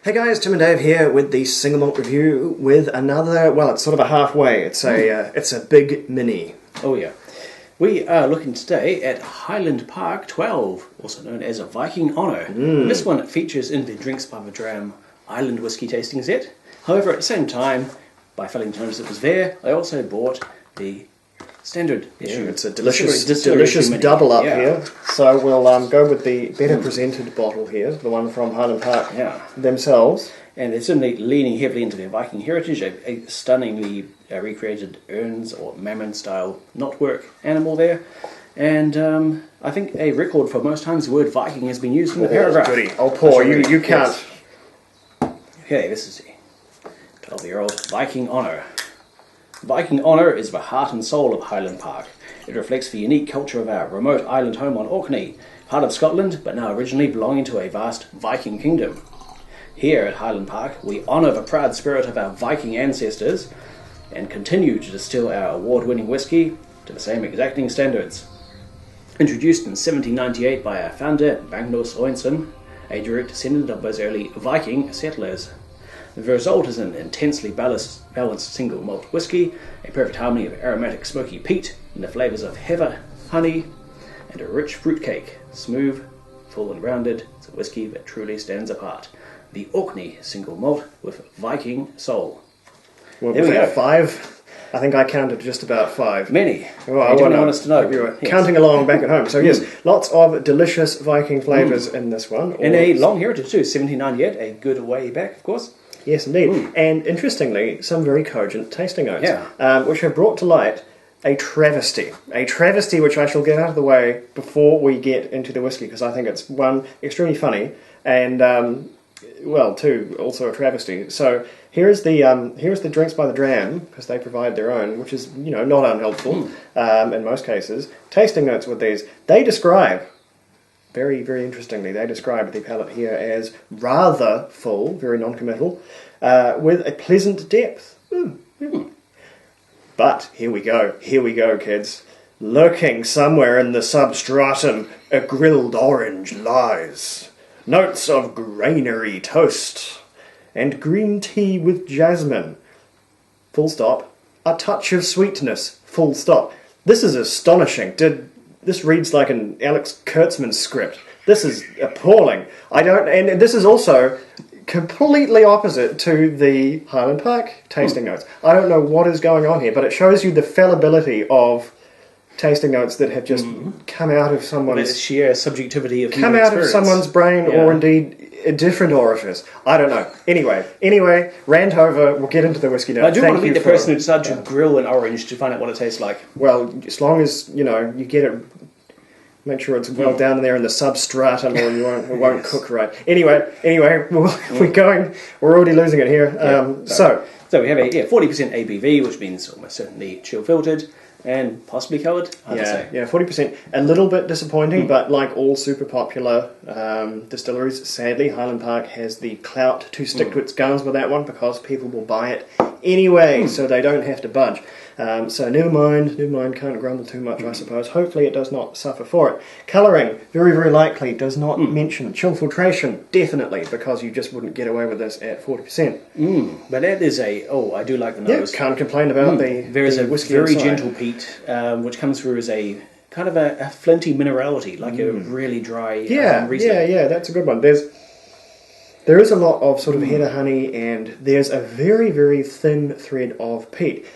Hey guys, Tim and Dave here with the single malt review with another, well, it's sort of a halfway. It's a big mini. Oh yeah. We are looking today at Highland Park 12, also known as a Viking Honour. This one features in the Drinks by the Dram Island Whisky tasting set. However, at the same time, by failing to notice it was there, I also bought the standard issue. It's a delicious double up here. So we'll go with the better presented bottle here, the one from Highland Park themselves. And they're certainly leaning heavily into their Viking heritage, a stunningly recreated urns or mammon-style knotwork animal there. And I think a record for most times the word Viking has been used in the paragraph. Goody. Oh, poor, you can't. Yes. Okay, this is the 12-year-old Viking Honour. Viking Honour is the heart and soul of Highland Park. It reflects the unique culture of our remote island home on Orkney, part of Scotland, but now originally belonging to a vast Viking kingdom. Here at Highland Park, we honour the proud spirit of our Viking ancestors and continue to distill our award-winning whisky to the same exacting standards. Introduced in 1798 by our founder, Magnus Oinsson, a direct descendant of those early Viking settlers. The result is an intensely balanced single malt whisky, a perfect harmony of aromatic smoky peat and the flavours of heather, honey, and a rich fruitcake. Smooth, full and rounded, it's a whisky that truly stands apart. The Orkney single malt with Viking soul. Well, there we go. 5. I think I counted just about 5. Many. Well, I want us to know. You were counting along back at home. So yes, lots of delicious Viking flavours in this one. And a long heritage too, 1798, a good way back, of course. Yes, indeed. And interestingly, some very cogent tasting notes, which have brought to light a travesty. A travesty which I shall get out of the way before we get into the whisky, because I think it's, one, extremely funny, and, well, two, also a travesty. So here's the Drinks by the Dram, because they provide their own, which is, not unhelpful in most cases. Tasting notes with these. They describe, very, very interestingly, they describe the palate here as rather full, very non-committal, with a pleasant depth. But here we go, kids. Lurking somewhere in the substratum, a grilled orange lies. Notes of granary toast, and green tea with jasmine. Full stop. A touch of sweetness. Full stop. This is astonishing. This reads like an Alex Kurtzman script. This is appalling. And this is also completely opposite to the Highland Park tasting notes. I don't know what is going on here, but it shows you the fallibility of tasting notes that have just come out of someone's sheer subjectivity of come out of someone's brain, or indeed a different orifice. I don't know. Anyway, rant over. We'll get into the whiskey now. I do want to meet the person who decided to grill an orange to find out what it tastes like. Well, as long as you get it. Make sure it's well down in there in the substratum, or it won't cook right. Anyway, we're already losing it here. So we have a 40% ABV, which means almost certainly chill filtered and possibly coloured. Hard to say. 40%. A little bit disappointing, but like all super popular distilleries, sadly, Highland Park has the clout to stick to its guns with that one, because people will buy it anyway, so they don't have to budge. So never mind, can't grumble too much, I suppose. Hopefully it does not suffer for it. Colouring, very, very likely, does not mention chill filtration, definitely, because you just wouldn't get away with this at 40%. But that is I do like the nose. Yeah, can't complain about There is a whiskey very inside. gentle peat, which comes through as a kind of a flinty minerality, like a really dry Riesling. Yeah, that's a good one. There is a lot of sort of heather honey, and there's a very, very thin thread of peat.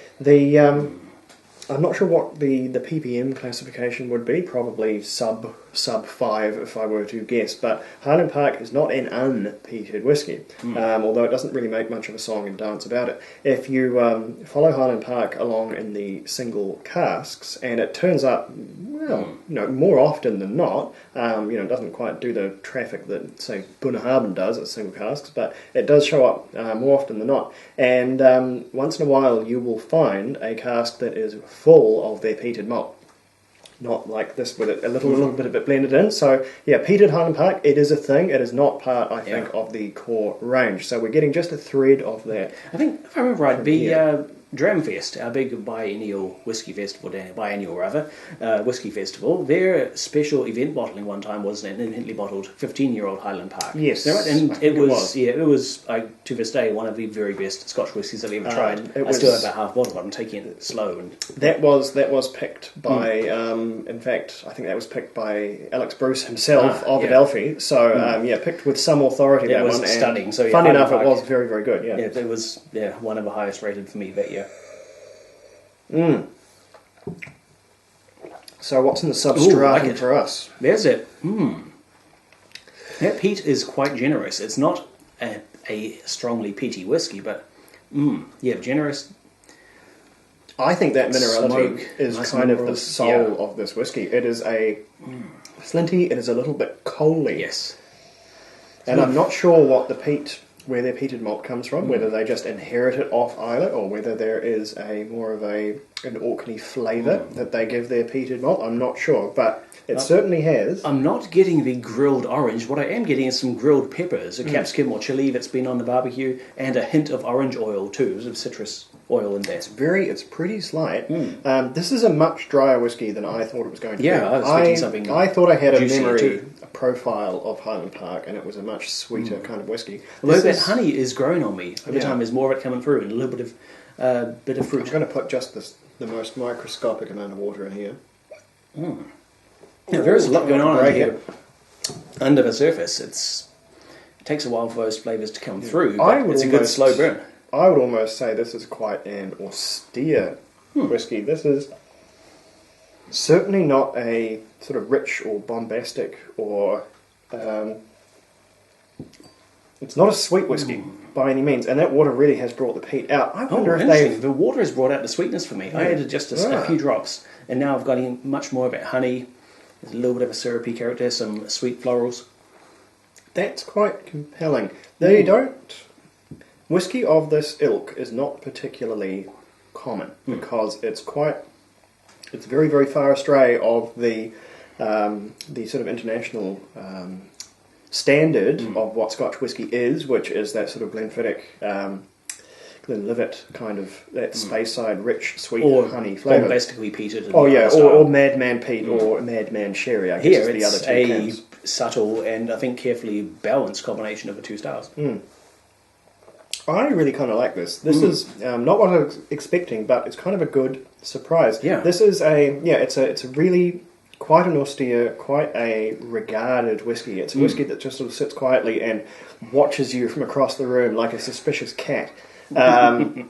I'm not sure what the ppm classification would be, probably sub 5 if I were to guess, but Highland Park is not an unpeated whisky, although it doesn't really make much of a song and dance about it. If you follow Highland Park along in the single casks, and it turns up, more often than not, it doesn't quite do the traffic that, say, Bunnahabhain does at single casks, but it does show up more often than not. And once in a while you will find a cask that is full of their peated malt. Not like this with a little bit of it blended in. So, peated Highland Park, it is a thing. It is not part, I think, of the core range. So we're getting just a thread of that. I think, if I remember right, the Dram Fest, our big biennial whisky festival, whisky festival. Their special event bottling one time was an independently bottled 15-year-old Highland Park. Yes, right? And I think it was to this day one of the very best Scotch whiskies I've ever tried. I still have about half a bottle, but I'm taking it slow. And that was picked by, in fact, I think that was picked by Alex Bruce himself of Adelphi. So picked with some authority. It was stunning. So funny enough, it was very, very good. Yeah, it was one of the highest rated for me that year. So what's in the substratum for us? There's it. That peat is quite generous. It's not a strongly peaty whiskey, but generous. I think that minerality Smoke, is nice kind of the minerals. soul of this whiskey. It is a flinty. It is a little bit coaly. Yes. And I'm not sure what the peat, where their peated malt comes from, whether they just inherit it off Islay or whether there is a more of an Orkney flavour that they give their peated malt. I'm not sure, but it certainly has. I'm not getting the grilled orange. What I am getting is some grilled peppers, a capsicum or chilli that's been on the barbecue, and a hint of orange oil too. There's a citrus oil in there. It's pretty slight. This is a much drier whiskey than I thought it was going to be. Yeah, I was expecting something I thought I had a juicier memory, too. a profile of Highland Park, and it was a much sweeter kind of whiskey. Although that honey is growing on me over time, there's more of it coming through, and a little bit of fruit. I'm going to put just the most microscopic amount of water in here. Now, there is a lot going on here under the surface. It takes a while for those flavours to come through, but it's a good slow burn. I would almost say this is quite an austere whiskey. This is certainly not a sort of rich or bombastic or... it's not a sweet whiskey by any means, and that water really has brought the peat out. I wonder if the water has brought out the sweetness for me. I added just a few drops, and now I've got in much more of that honey. There's a little bit of a syrupy character, some sweet florals. That's quite compelling. They don't... Whiskey of this ilk is not particularly common because it's very, very far astray of the sort of international standard of what Scotch whiskey is, which is that sort of Glenfiddich, Glenlivet kind of that Speyside rich, sweet honey flavour. Bombastically peated. Or Madman Peat or Madman Sherry, I guess Here is the other two camps. Subtle and I think carefully balanced combination of the two styles. I really kind of like this. This is not what I was expecting, but it's kind of a good surprise. Yeah. This is it's a really quite an austere, quite a regarded whiskey. It's a whiskey that just sort of sits quietly and watches you from across the room like a suspicious cat. And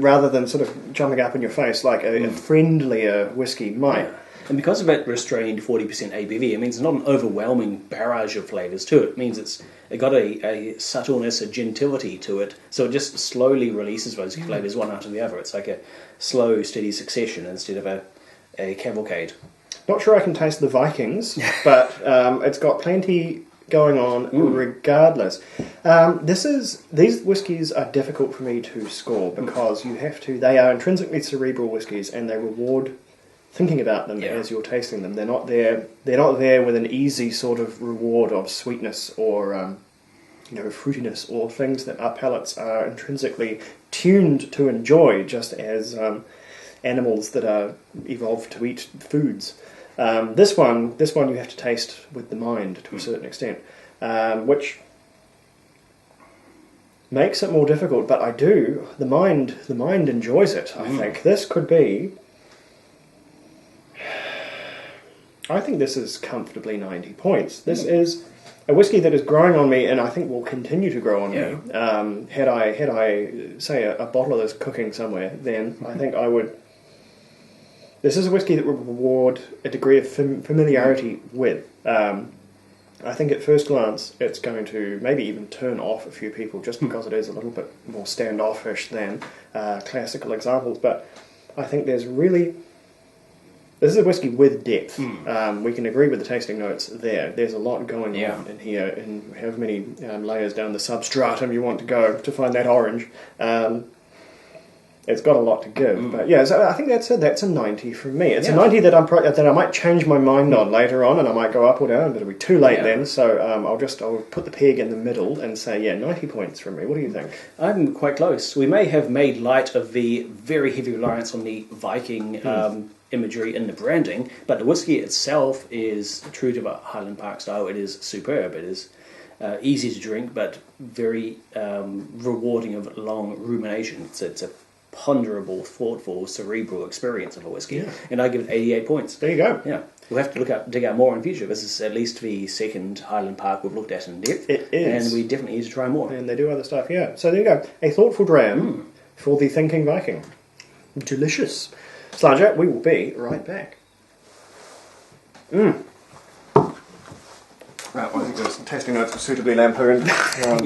rather than sort of jumping up in your face like a friendlier whiskey might. Yeah. And because of that restrained 40% ABV, it means it's not an overwhelming barrage of flavours to it. It means it got a subtleness, a gentility to it, so it just slowly releases those flavours one after the other. It's like a slow, steady succession instead of a cavalcade. Not sure I can taste the Vikings, but it's got plenty going on regardless. These whiskies are difficult for me to score because they are intrinsically cerebral whiskies and they reward thinking about them as you're tasting them. They're not there with an easy sort of reward of sweetness or fruitiness or things that our palates are intrinsically tuned to enjoy, just as animals that are evolved to eat foods. This one you have to taste with the mind to a certain extent, which makes it more difficult. But the mind enjoys it. I think this could be. I think this is comfortably 90 points. This is a whiskey that is growing on me, and I think will continue to grow on me. Had I say a bottle of this cooking somewhere, then I think I would. This is a whiskey that would reward a degree of familiarity with. I think at first glance it's going to maybe even turn off a few people just because it is a little bit more standoffish than classical examples. But I think this is a whiskey with depth. We can agree with the tasting notes there. There's a lot going on in here, and however many layers down the substratum you want to go to find that orange. it's got a lot to give. But yeah, so I think that's a 90 from me. It's a Yeah. 90 that that I might change my mind on later on, and I might go up or down, but it'll be too late then. So I'll put the peg in the middle and say 90 points from me. What do you think? I'm quite close. We may have made light of the very heavy reliance on the Viking imagery in the branding, but the whiskey itself is true to the Highland Park style. It is superb. It is easy to drink, but very rewarding of long rumination. It's a ponderable, thoughtful, cerebral experience of a whiskey, and I give it 88 points. There you go. Yeah, we'll have to dig out more in future. This is at least the second Highland Park we've looked at in depth. It is. And we definitely need to try more. And they do other stuff, yeah. So there you go. A thoughtful dram for the thinking Viking. Delicious. Sludger, we will be right back. Right, I think there's tasting notes suitably lampooned. Yeah.